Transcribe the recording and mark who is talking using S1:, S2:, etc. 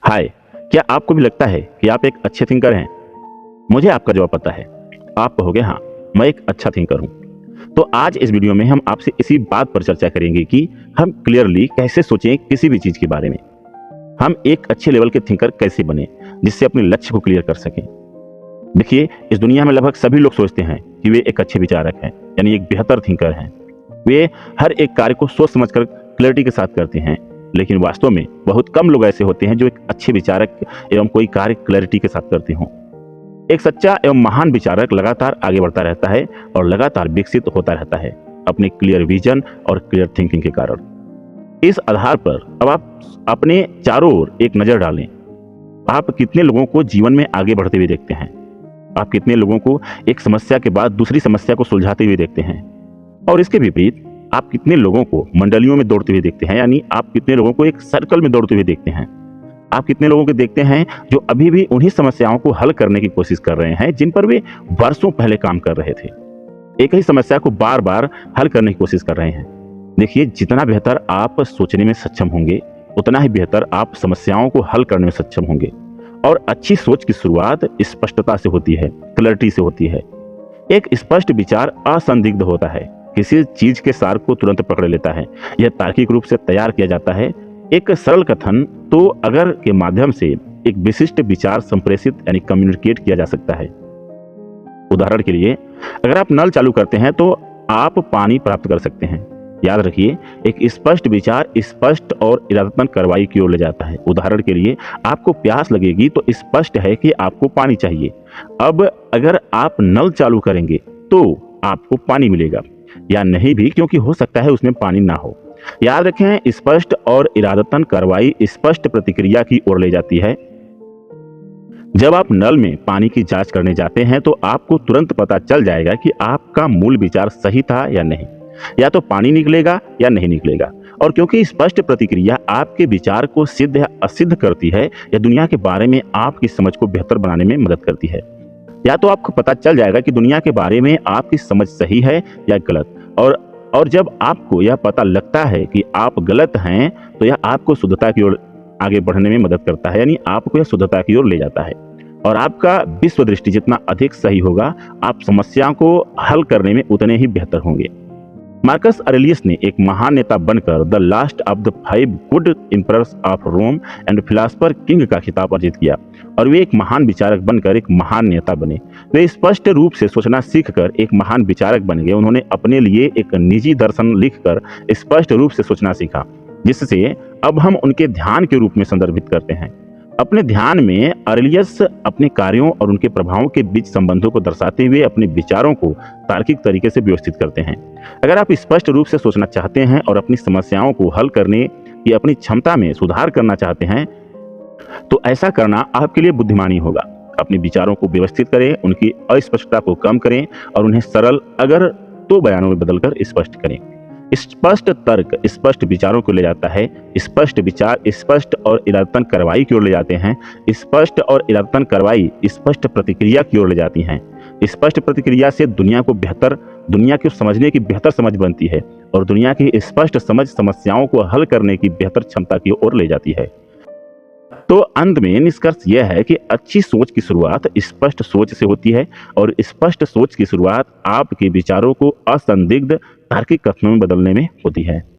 S1: हाय, क्या आपको भी लगता है कि आप एक अच्छे थिंकर हैं? मुझे आपका जवाब पता है। आप कहोगे हाँ, मैं एक अच्छा थिंकर हूँ। तो आज इस वीडियो में हम आपसे इसी बात पर चर्चा करेंगे कि हम क्लियरली कैसे सोचें किसी भी चीज़ के बारे में। हम एक अच्छे लेवल के थिंकर कैसे बने, जिससे अपने लक्ष्य को क्लियर कर सकें। देखिए, इस दुनिया में लगभग सभी लोग सोचते हैं कि वे एक अच्छे विचारक हैं, यानी एक बेहतर थिंकर हैं। वे हर एक कार्य को सोच समझकर क्लैरिटी के साथ करते हैं, लेकिन वास्तव में बहुत कम लोग ऐसे होते हैं जो एक अच्छे विचारक एवं कोई कार्य क्लैरिटी के साथ करते हों। एक सच्चा एवं महान विचारक लगातार आगे बढ़ता रहता है और लगातार विकसित होता रहता है अपने क्लियर विजन और क्लियर थिंकिंग के कारण। इस आधार पर अब आप अपने चारों ओर एक नजर डालें। आप कितने लोगों को जीवन में आगे बढ़ते हुए देखते हैं? आप कितने लोगों को एक समस्या के बाद दूसरी समस्या को सुलझाते हुए देखते हैं? और इसके विपरीत आप कितने लोगों को मंडलियों में दौड़ते हुए देखते हैं, यानी आप कितने लोगों को एक सर्कल में दौड़ते हुए देखते हैं? आप कितने लोगों को देखते हैं जो अभी भी उन्हीं समस्याओं को हल करने की कोशिश कर रहे हैं जिन पर वे वर्षों पहले काम कर रहे थे? एक ही समस्या को बार बार हल करने की कोशिश कर रहे हैं। देखिए, जितना बेहतर आप सोचने में सक्षम होंगे, उतना ही बेहतर आप समस्याओं को हल करने में सक्षम होंगे। और अच्छी सोच की शुरुआत स्पष्टता से होती है, क्लैरिटी से होती है। एक स्पष्ट विचार असंदिग्ध होता है, किसी चीज के सार को तुरंत पकड़ लेता है। यह तार्किक रूप से तैयार किया जाता है। एक सरल कथन तो अगर के माध्यम से एक विशिष्ट विचार संप्रेषित यानी कम्युनिकेट किया जा सकता है। उदाहरण के लिए, अगर आप नल चालू करते हैं तो आप पानी प्राप्त कर सकते हैं। याद रखिए, एक स्पष्ट विचार स्पष्ट और इरादतन कार्रवाई की ओर ले जाता है। उदाहरण के लिए, आपको प्यास लगेगी तो स्पष्ट है कि आपको पानी चाहिए। अब अगर आप नल चालू करेंगे तो आपको पानी मिलेगा, या नहीं भी, क्योंकि हो सकता है उसमें पानी ना हो। याद रखें, स्पष्ट और इरादतन कार्रवाई स्पष्ट प्रतिक्रिया की ओर ले जाती है। जब आप नल में पानी की जांच करने जाते हैं तो आपको तुरंत पता चल जाएगा कि आपका मूल विचार सही था या नहीं, या तो पानी निकलेगा या नहीं निकलेगा। और क्योंकि स्पष्ट प्रतिक्रिया आपके विचार को सिद्ध या असिद्ध करती है, या दुनिया के बारे में आपकी समझ को बेहतर बनाने में मदद करती है। या तो आपको पता चल जाएगा कि दुनिया के बारे में आपकी समझ सही है या गलत। और जब आपको यह पता लगता है कि आप गलत हैं, तो यह आपको शुद्धता की ओर आगे बढ़ने में मदद करता है, यानी आपको यह शुद्धता की ओर ले जाता है। और आपका विश्व दृष्टि जितना अधिक सही होगा, आप समस्या को हल करने में उतने ही बेहतर होंगे। मार्कस ऑरेलियस ने एक महान नेता बनकर the last of the 5 good emperors of Rome and philosopher king का खिताब अर्जित किया, और वे एक महान विचारक बनकर एक महान नेता बने। वे स्पष्ट रूप से सोचना सीखकर एक महान विचारक बन गए। उन्होंने अपने लिए एक निजी दर्शन लिखकर स्पष्ट रूप से सोचना सीखा, जिससे अब हम उनके ध्यान के रूप में संदर्भित करते हैं। अपने ध्यान में ऑरेलियस अपने कार्यों और उनके प्रभावों के बीच संबंधों को दर्शाते हुए अपने विचारों को तार्किक तरीके से व्यवस्थित करते हैं। अगर आप स्पष्ट रूप से सोचना चाहते हैं और अपनी समस्याओं को हल करने की अपनी क्षमता में सुधार करना चाहते हैं, तो ऐसा करना आपके लिए बुद्धिमानी होगा। अपने विचारों को व्यवस्थित करें, उनकी अस्पष्टता को कम करें और उन्हें सरल अगर तो बयानों में बदलकर स्पष्ट करें। स्पष्ट तर्क स्पष्ट विचारों को ले जाता है। स्पष्ट विचार स्पष्ट और इरादतन कार्रवाई की ओर ले जाते हैं। स्पष्ट और इरादतन कार्रवाई स्पष्ट प्रतिक्रिया की ओर ले जाती हैं। स्पष्ट प्रतिक्रिया से दुनिया को समझने की बेहतर समझ बनती है, और दुनिया की स्पष्ट समझ समस्याओं को हल करने की बेहतर क्षमता की ओर ले जाती है। तो अंत में निष्कर्ष यह है कि अच्छी सोच की शुरुआत स्पष्ट सोच से होती है, और स्पष्ट सोच की शुरुआत आपके विचारों को असंदिग्ध तार्किक कथनों में बदलने में होती है।